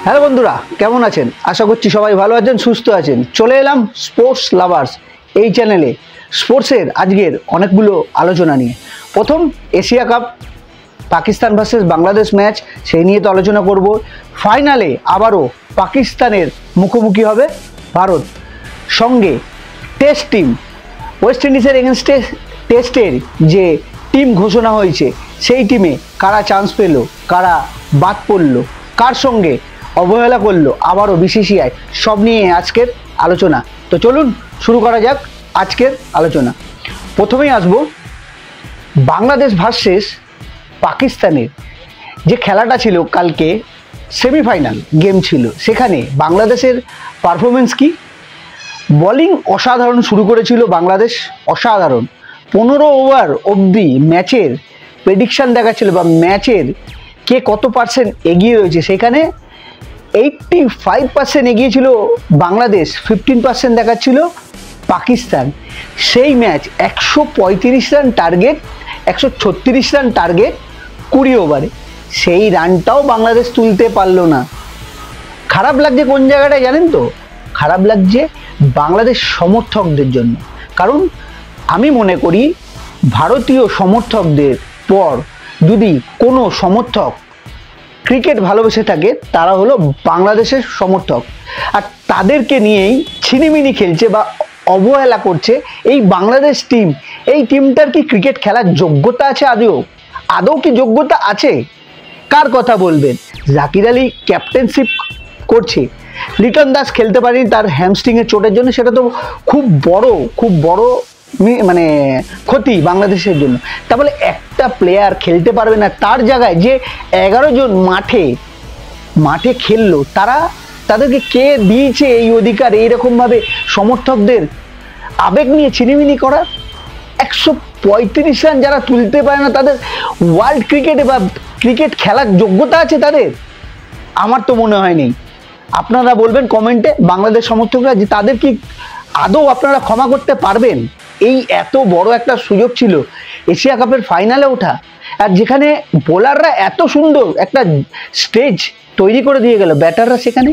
Hello বন্ধুরা, কেমন আছেন? আশা করছি সবাই ভালো আছেন, সুস্থ আছেন। চলে এলাম স্পোর্টস লাভার্স এই চ্যানেলে স্পোর্টসের আজকের অনেকগুলো আলোচনা নিয়ে। প্রথম Asia cup Pakistan versus Bangladesh match, সেই নিয়ে তো আলোচনা করব। ফাইনালে আবারও পাকিস্তানের মুখোমুখি হবে ভারত। সঙ্গে টেস্ট টিম, ওয়েস্ট ইন্ডিজের এগেনস্টে টেস্টের যে টিম ঘোষণা হয়েছে সেই টিমে কারা চান্স পেল, কারা বাদ পড়ল, কার সঙ্গে অবহেলা করলো আবারও বিসিসিআই, সব নিয়ে আজকের আলোচনা। তো চলুন শুরু করা যাক আজকের আলোচনা। প্রথমেই আসবো বাংলাদেশ ভার্সেস পাকিস্তানের যে খেলাটা ছিল কালকে, সেমিফাইনাল গেম ছিল। সেখানে বাংলাদেশের পারফরমেন্স কি? বোলিং অসাধারণ শুরু করেছিল বাংলাদেশ, অসাধারণ। 15 ওভার অবধি ম্যাচের প্রেডিকশান দেখাচ্ছিল বা ম্যাচের কে কত পার্সেন্ট এগিয়ে রয়েছে, সেখানে 85% এগিয়ে ছিল বাংলাদেশ, 15% দেখাচ্ছিল পাকিস্তান। সেই match 135 run target, 136 run target 20 ওভারে। সেই রানটাও বাংলাদেশ তুলতে পারলো না। খারাপ লাগছে কোন জায়গাটায় জানেন তো? খারাপ লাগছে বাংলাদেশ সমর্থকদের জন্য। কারণ আমি মনে করি ভারতীয় সমর্থকদের পর যদি কোনো সমর্থক ক্রিকেট ভালোবেসে থাকে, তারা হলো বাংলাদেশের সমর্থক। আর তাদেরকে নিয়েই ছিনিমিনি খেলছে বা অবহেলা করছে এই বাংলাদেশ টিম। এই টিমটার কি ক্রিকেট খেলার যোগ্যতা আছে? আদৌ কি যোগ্যতা আছে? কার কথা বলবেন? জাকির আলী ক্যাপ্টেনশিপ করছে, লিটন দাস খেলতে পারেনি তার হ্যামস্ট্রিংয়ের চোটের জন্য। সেটা তো খুব বড় মানে ক্ষতি বাংলাদেশের জন্য। তা বলে একটা প্লেয়ার খেলতে পারবে না, তার জায়গায় যে 11 জন মাঠে খেললো, তাদেরকে কে দিয়েছে এই অধিকার এইরকমভাবে সমর্থকদের আবেগ নিয়ে ছিনিমিনি করার? 135 রান যারা তুলতে পারে না, তাদের ওয়ার্ল্ড ক্রিকেটে বা ক্রিকেট খেলার যোগ্যতা আছে তাদের? আমার তো মনে হয় নেই। আপনারা বলবেন কমেন্টে, বাংলাদেশ সমর্থকরা, যে তাদের কি আদৌ আপনারা ক্ষমা করতে পারবেন? এই এত বড় একটা সুযোগ ছিল এশিয়া কাপের ফাইনালে ওঠা, আর যেখানে বোলাররা এত সুন্দর একটা স্টেজ তৈরি করে দিয়ে গেল, ব্যাটাররা সেখানে।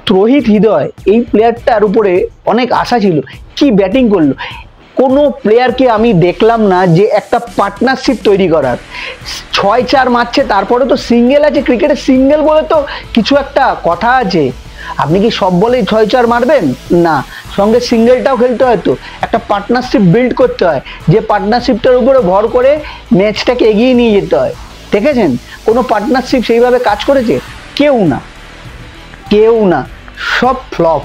ত্রহিত হৃদয় এই প্লেয়ারটার উপরে অনেক আশা ছিল, কি ব্যাটিং করলো। কোনো প্লেয়ারকে আমি দেখলাম না যে একটা পার্টনারশিপ তৈরি করার। 6-4 মারছে, তারপরে তো সিঙ্গেল আছে। ক্রিকেটে সিঙ্গেল বলে তো কিছু একটা কথা আছে। আপনি কি সব বলেই 6-4 মারবেন? না, সঙ্গে সিঙ্গেলটাও খেলতে হয়। তো একটা পার্টনারশিপ বিল্ড করতে হয়, যে পার্টনারশিপটার উপরে ভর করে ম্যাচটাকে এগিয়ে নিয়ে যেতে হয়। দেখেছেন কোনো পার্টনারশিপ সেইভাবে কাজ করেছে? কেউ না, সব ফ্লপ।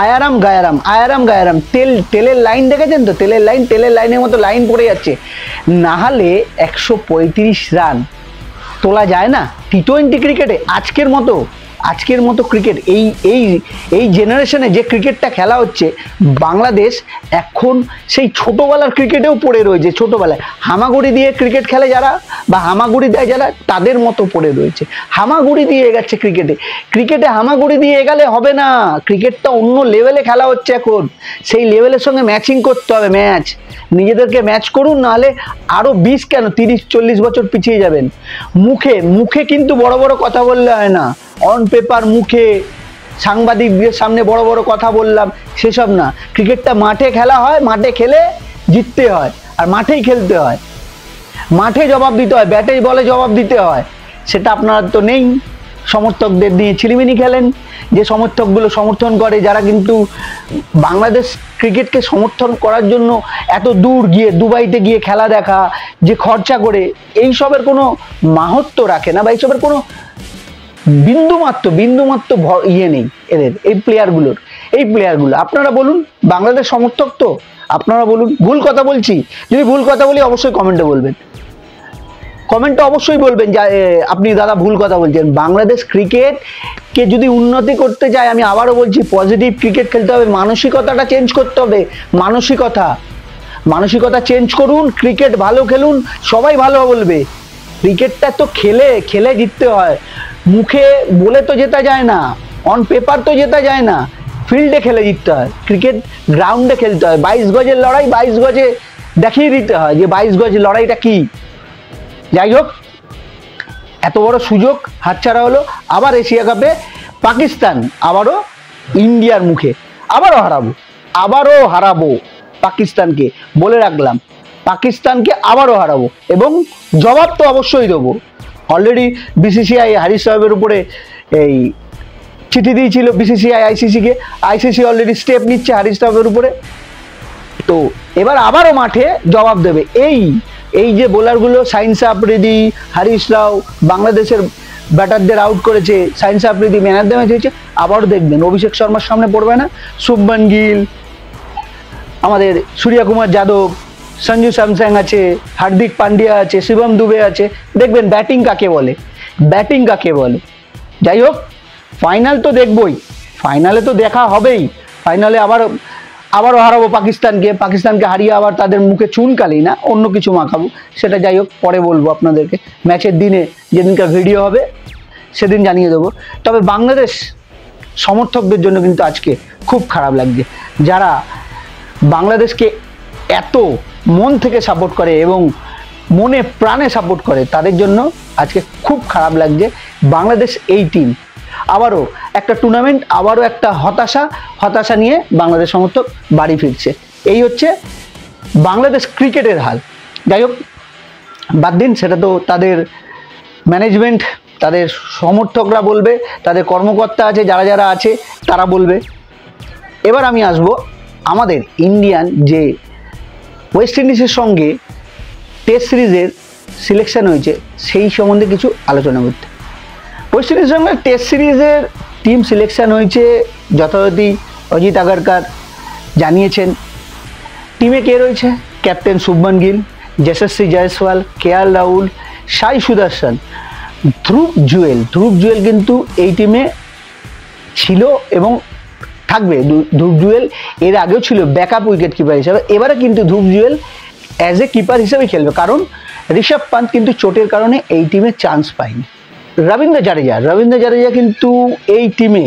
আয়ারাম গায়ারাম তেলের লাইন দেখেছেন তো? তেলের লাইনের মতো লাইন পড়ে যাচ্ছে। না হলে 135 রান তোলা যায় না টি-20 ক্রিকেটে। আজকের মতো ক্রিকেট, এই জেনারেশনে যে ক্রিকেটটা খেলা হচ্ছে, বাংলাদেশ এখন সেই ছোটোবেলার ক্রিকেটেও পড়ে রয়েছে। ছোটোবেলায় হামাগুড়ি দিয়ে ক্রিকেট খেলে যারা, বা হামাগুড়ি দেয় যারা, তাদের মতো পড়ে রয়েছে। হামাগুড়ি দিয়ে এগাচ্ছে ক্রিকেটে হামাগুড়ি দিয়ে এগালে হবে না। ক্রিকেটটা অন্য লেভেলে খেলা হচ্ছে এখন। সেই লেভেলের সঙ্গে ম্যাচিং করতে হবে। নিজেদেরকে ম্যাচ করুন, নাহলে আরও 20 কেন 30-40 বছর পিছিয়ে যাবেন। মুখে কিন্তু বড় বড় কথা বললে হয় না। অন পেপার মুখে সাংবাদিকদের সামনে বড় বড় কথা বললাম, সেসব না। ক্রিকেটটা মাঠে খেলা হয়, মাঠে খেলে জিততে হয়, আর মাঠেই খেলতে হয়। মাঠে জবাব দিতে হয়, ব্যাটে বলে জবাব দিতে হয়। সেটা আপনার তো নেই। সমর্থকদের দিয়ে ছিলিমিনি খেলেন। যে সমর্থকগুলো সমর্থন করে, যারা কিন্তু বাংলাদেশ ক্রিকেটকে সমর্থন করার জন্য এত দূর গিয়ে, দুবাইতে গিয়ে খেলা দেখা, যে খরচা করে, এইসবের কোনো মাহাত্ম্য রাখে না, বা এইসবের কোনো বিন্দুমাত্র ইয়ে নেই এদের, এই প্লেয়ারগুলো। আপনারা বলুন, বাংলাদেশ সমর্থক তো? আপনারা বলুন, ভুল কথা বলছি? যদি ভুল কথা বলি অবশ্যই কমেন্টে বলবেন। যে আপনি দাদা ভুল কথা বলছেন। বাংলাদেশ ক্রিকেটকে যদি উন্নতি করতে চায়, আমি আবারও বলছি, পজিটিভ ক্রিকেট খেলতে হবে। মানসিকতাটা চেঞ্জ করতে হবে। মানসিকতা চেঞ্জ করুন, ক্রিকেট ভালো খেলুন, সবাই ভালো বলবে। ক্রিকেটটা তো খেলে জিততে হয়। মুখে বলে তো জেতা যায় না, অন পেপার তো জেতা যায় না, ফিল্ডে খেলে জিততে হয়। ক্রিকেট গ্রাউন্ডে খেলতে হয়। 22 গজের লড়াই 22 গজে দেখিয়ে দিতে হয় যে 22 গজ লড়াইটা কি। যাই হোক, এত বড় সুযোগ হাতছাড়া হলো। আবার এশিয়া কাপে পাকিস্তান আবারও ইন্ডিয়ার মুখে আবারও হারাবো পাকিস্তানকে, বলে রাখলাম পাকিস্তানকে আবারও হারাবো এবং জবাব তো অবশ্যই দেবো। অলরেডি বিসিসিআই হারিস সাহেবের উপরে এই চিঠি দিয়েছিল বিসিসিআই আইসিসিকে, আইসিসি অলরেডি স্টেপ নিচ্ছে হারিস সাহেবের উপরে। তো এবার আবারও মাঠে জবাব দেবে। এই যে বোলারগুলো শাহিন আফ্রিদি, হারিস রাও বাংলাদেশের ব্যাটারদের আউট করেছে, Shaheen Afridi man of the match হয়েছে, আবারও দেখবেন অভিষেক শর্মার সামনে পড়বে না, শুভমান গিল, আমাদের সূর্য কুমার যাদব, সঞ্জু স্যামসং আছে, হার্দিক পান্ডিয়া আছে, শিবম দুবে আছে, দেখবেন ব্যাটিং কাকে বলে। যাই হোক, ফাইনাল তো দেখবই, ফাইনালে তো দেখা হবেই। ফাইনালে আবারও হারাবো পাকিস্তানকে হারিয়ে আবার তাদের মুখে চুনকালি না অন্য কিছু মাখাবো, সেটা যাই হোক পরে বলবো আপনাদেরকে। ম্যাচের দিনে যেদিনকার ভিডিও হবে সেদিন জানিয়ে দেবো। তবে বাংলাদেশ সমর্থকদের জন্য কিন্তু আজকে খুব খারাপ লাগছে, যারা বাংলাদেশকে এত মন থেকে সাপোর্ট করে এবং মনে প্রাণে সাপোর্ট করে, তাদের জন্য আজকে খুব খারাপ লাগছে। বাংলাদেশ এই টিম আবারও একটা টুর্নামেন্ট, আবারও একটা হতাশা নিয়ে বাংলাদেশ সমর্থক বাড়ি ফিরছে। এই হচ্ছে বাংলাদেশ ক্রিকেটের হাল। যাই হোক, বাদ দিন, সেটা তো তাদের ম্যানেজমেন্ট, তাদের সমর্থকরা বলবে, তাদের কর্মকর্তা আছে যারা আছে তারা বলবে। এবার আমি আসবো আমাদের ইন্ডিয়ান যে ওয়েস্ট ইন্ডিজের সঙ্গে টেস্ট সিরিজের সিলেকশন হয়েছে সেই সম্বন্ধে কিছু আলোচনা করতে। ওয়েস্ট ইন্ডিজের সঙ্গে টেস্ট সিরিজের টিম সিলেকশন হয়েছে যথারীতি অজিত আগারকার জানিয়েছেন। টিমে কে রয়েছে? ক্যাপ্টেন শুভমান গিল, যশস্বী জয়সওয়াল, কেএল রাহুল, সাই সুদর্শন, ধ্রুব জুয়েল কিন্তু এই টিমে ছিল এবং থাকবে। ধ্রুব জুয়েল এর আগেও ছিল ব্যাকআপ উইকেট কিপার হিসাবে, এবারে কিন্তু ধ্রুব জুয়েল অ্যাজ এ কিপার হিসেবে খেলবে, কারণ ঋষভ পান্ত কিন্তু চোটের কারণে এই টিমে চান্স পায়নি। রবীন্দ্র জাদেজা কিন্তু এই টিমে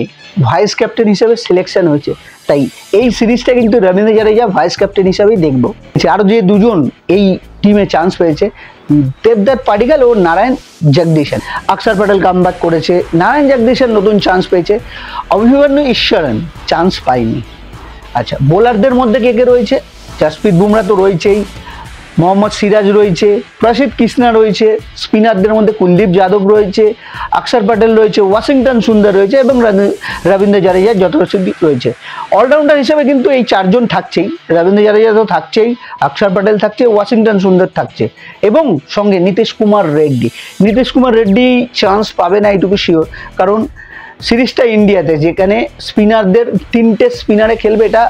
ভাইস ক্যাপ্টেন হিসেবে সিলেকশন হয়েছে, তাই এই সিরিজটা কিন্তু রবীন্দ্র জাদেজা ভাইস ক্যাপ্টেন হিসাবেই দেখবো। আরও যে দুজন এই টিমে চান্স পেয়েছে, দেবদত্ত পাডিক্কাল ও নারায়ণ জগদীশন। অক্ষর প্যাটেল কামব্যাক করেছে, নারায়ণ জগদীশন নতুন চান্স পেয়েছে, অভিমন্যু ঈশ্বরন চান্স পায়নি। আচ্ছা, বোলারদের মধ্যে কে রয়েছে? জসপ্রীত বুমরা তো রয়েছেই, মোহাম্মদ সিরাজ রয়েছে, প্রসিদ্ধ কৃষ্ণা রয়েছে, স্পিনারদের মধ্যে কুলদীপ যাদব রয়েছে, অক্ষর প্যাটেল রয়েছে, ওয়াশিংটন সুন্দর রয়েছে এবং রবীন্দ্র জাদেজা যথারীতি রয়েছে। অলরাউন্ডার হিসেবে কিন্তু এই চারজন থাকছেই, রবীন্দ্র জাদেজা তো থাকছেই, অক্ষর প্যাটেল থাকছে, ওয়াশিংটন সুন্দর থাকছে এবং সঙ্গে নীতিশ কুমার রেড্ডি চান্স পাবে না এইটুকু শিওর, কারণ সিরিজটা ইন্ডিয়াতে, যেখানে স্পিনারদের 3টে স্পিনারে খেলবে এটা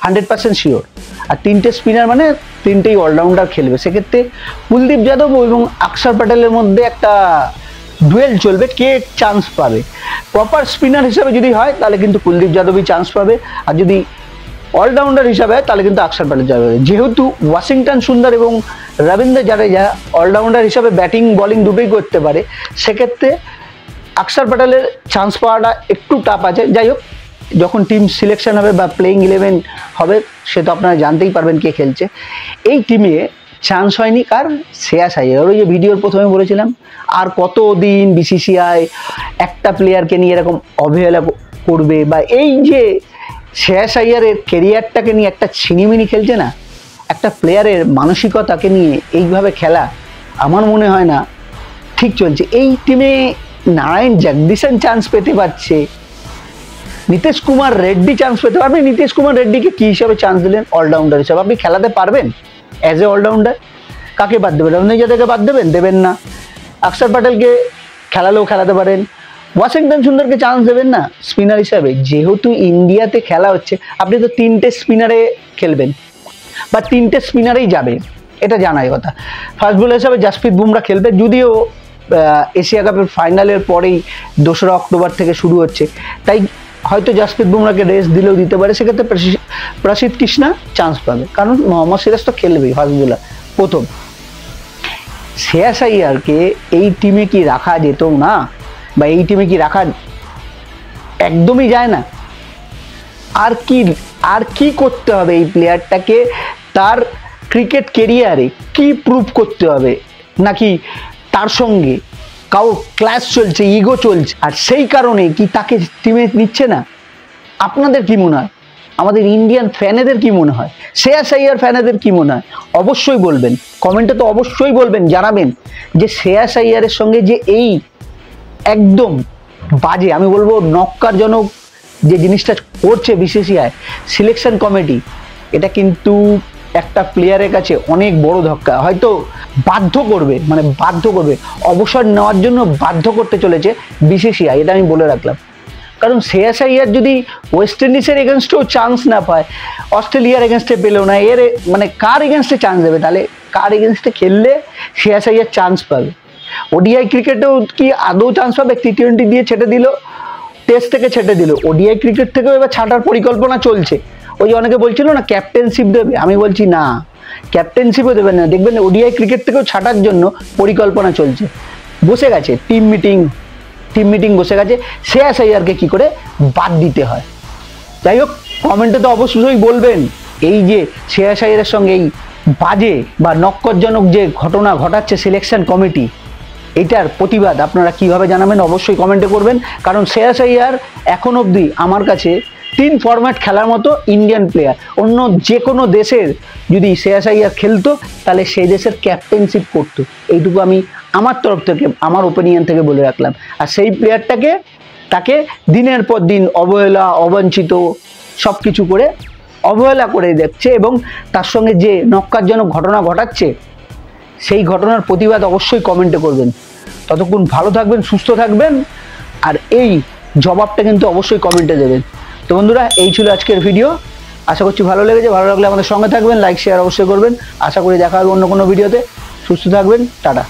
100% শিওর, আর 3টে স্পিনার মানে 3টেই অলরাউন্ডার খেলবে। সেক্ষেত্রে কুলদীপ যাদব এবং অক্ষর প্যাটেলের মধ্যে একটা ডুয়েল চলবে, কে চান্স পাবে। প্রপার স্পিনার হিসাবে যদি হয় তাহলে কিন্তু কুলদীপ যাদবই চান্স পাবে, আর যদি অলরাউন্ডার হিসাবে হয় তাহলে কিন্তু অক্ষর প্যাটেল যাবে। যেহেতু ওয়াশিংটন সুন্দর এবং রবীন্দ্র জাদেজা অলরাউন্ডার হিসাবে ব্যাটিং বলিং দুটোই করতে পারে, সেক্ষেত্রে অক্ষর প্যাটেলের চান্স পাওয়াটা একটু টাফ আছে। যাই হোক, যখন টিম সিলেকশন হবে বা প্লেইং 11 হবে সে তো আপনারা জানতেই পারবেন কে খেলছে। এই টিমে চান্স হয়নি কার? শ্রেয়াস আইয়ার। ওই যে ভিডিওর প্রথমে বলেছিলাম, আর কতদিন বিসিসিআই একটা প্লেয়ারকে নিয়ে এরকম অবহেলা করবে, বা এই যে শ্রেয়াস আইয়ারের কেরিয়ারটাকে নিয়ে একটা ছিনিমিনি খেলছে না, একটা প্লেয়ারের মানসিকতাকে নিয়ে এইভাবে খেলা আমার মনে হয় না ঠিক চলছে। এই টিমে নারায়ণ জগদীশন চান্স পেতে পারছে, নীতিশ কুমার রেড্ডি চান্স পেতে পারবে। নীতিশ কুমার রেড্ডিকে কী হিসাবে চান্স দিলেন? অলরাউন্ডার হিসাবে। আপনি খেলাতে পারবেন অ্যাজ এ অলরাউন্ডার? কাকে বাদ দেবেন? রবীন্দ্র জাদেজাকে বাদ দেবেন না। অক্ষর প্যাটেলকে খেলালেও খেলাতে পারেন, ওয়াশিংটন সুন্দরকে চান্স দেবেন না স্পিনার হিসাবে? যেহেতু ইন্ডিয়াতে খেলা হচ্ছে, আপনি তো 3টে স্পিনারে খেলবেন বা 3টে স্পিনারেই যাবে, এটা জানাই কথা। ফাস্ট বোলার হিসাবে জসপ্রীত বুমরা খেলবে, যদিও এশিয়া কাপের ফাইনালের পরেই 2রা অক্টোবর থেকে শুরু হচ্ছে, তাই হয়তো জসপ্রীত বুমরাকে রেস্ট দিলেও দিতে পারে। সেক্ষেত্রে প্রসিদ্ধ কৃষ্ণা চান্স পাবে, কারণ মোহাম্মদ সিরাজ তো খেলবেই ফাস্ট বোলার প্রথম। শ্রেয়াস আইয়ারকে এই টিমে কি রাখা যেত না, বা এই টিমে কি রাখা একদমই যায় না? আর কি করতে হবে এই প্লেয়ারটাকে? তার ক্রিকেট কেরিয়ারে কি প্রুভ করতে হবে, নাকি তার সঙ্গে কারোর ক্লাস চলছে, ইগো চলছে, আর সেই কারণে কি তাকে টিমে নিচ্ছে না? আপনাদের কি মনে হয়? আমাদের ইন্ডিয়ান ফ্যানেদের কি মনে হয়? শ্রেয়াস আইয়ার ফ্যানেদের কি মনে হয়? অবশ্যই বলবেন, কমেন্টে তো অবশ্যই বলবেন, জানাবেন যে শ্রেয়াস আইয়ারের সঙ্গে যে এই একদম বাজে, আমি বলবো নক্কারজনক যে জিনিসটা করছে বিসিসিআই সিলেকশন কমিটি, এটা কিন্তু একটা প্লেয়ারের কাছে অনেক বড় ধাক্কা। হয়তো বাধ্য করবে, মানে বাধ্য করবে, অবসর নেওয়ার জন্য বাধ্য করতে চলেছে বিসিসিআই, এটা আমি বলে রাখলাম। কারণ শ্রেয়াস আইয়ার যদি ওয়েস্ট ইন্ডিজের এগেনস্টেও চান্স না পায়, অস্ট্রেলিয়ার এগেনস্টে পেলেও না, এর মানে কার এগেনস্টে চান্স দেবে? তাহলে কার এগেনস্টে খেললে শ্রেয়াস আইয়ার চান্স পাবে? ওডিআই ক্রিকেটেও কি আদৌ চান্স পাবে? টি20 দিয়ে ছেটে দিল, টেস্ট থেকে ছেটে দিল, ওডিআই ক্রিকেট থেকেও এবার ছাটার পরিকল্পনা চলছে। ওই অনেকে বলছিল না ক্যাপ্টেনশিপ দেবে, আমি বলছি না, ক্যাপ্টেনশিপও দেবে না, দেখবেন ওডিআই ক্রিকেট থেকেও ছাটার জন্য পরিকল্পনা চলছে। বসে গেছে টিম মিটিং বসে গেছে, শ্রেয়াস আইয়ারকে কি করে বাদ দিতে হয়। যাই হোক, কমেন্টে তো অবশ্যই বলবেন এই যে শ্রেয়াস আইয়ারের সঙ্গে এই বাজে বা নক্করজনক যে ঘটনা ঘটাচ্ছে সিলেকশন কমিটি, এটার প্রতিবাদ আপনারা কিভাবে জানাবেন অবশ্যই কমেন্টে করবেন। কারণ শ্রেয়াস আইয়ার এখন অবধি আমার কাছে 3 ফরম্যাট খেলার মতো ইন্ডিয়ান প্লেয়ার। অন্য যে কোনো দেশের যদি শ্রেয়াস আইয়ার খেলতো তাহলে সেই দেশের ক্যাপ্টেনশিপ করতো, এইটুকু আমি আমার তরফ থেকে, আমার ওপিনিয়ন থেকে বলে রাখলাম। আর সেই প্লেয়ারটাকে তাকে দিনের পর দিন অবহেলা, অবাঞ্ছিত সব কিছু করে অবহেলা করে দেখছে, এবং তার সঙ্গে যে নক্কারজনক ঘটনা ঘটাচ্ছে সেই ঘটনার প্রতিবাদ অবশ্যই কমেন্টে করবেন। ততক্ষণ ভালো থাকবেন, সুস্থ থাকবেন, আর এই জবাবটা কিন্তু অবশ্যই কমেন্টে দেবেন। তো বন্ধুরা, এই ছিল আজকের ভিডিও, আশা করছি ভালো লেগেছে। ভালো লাগলে আমাদের সঙ্গে থাকবেন, লাইক শেয়ার অবশ্যই করবেন। আশা করি দেখা হবে অন্য কোনো ভিডিওতে। সুস্থ থাকবেন, টাটা।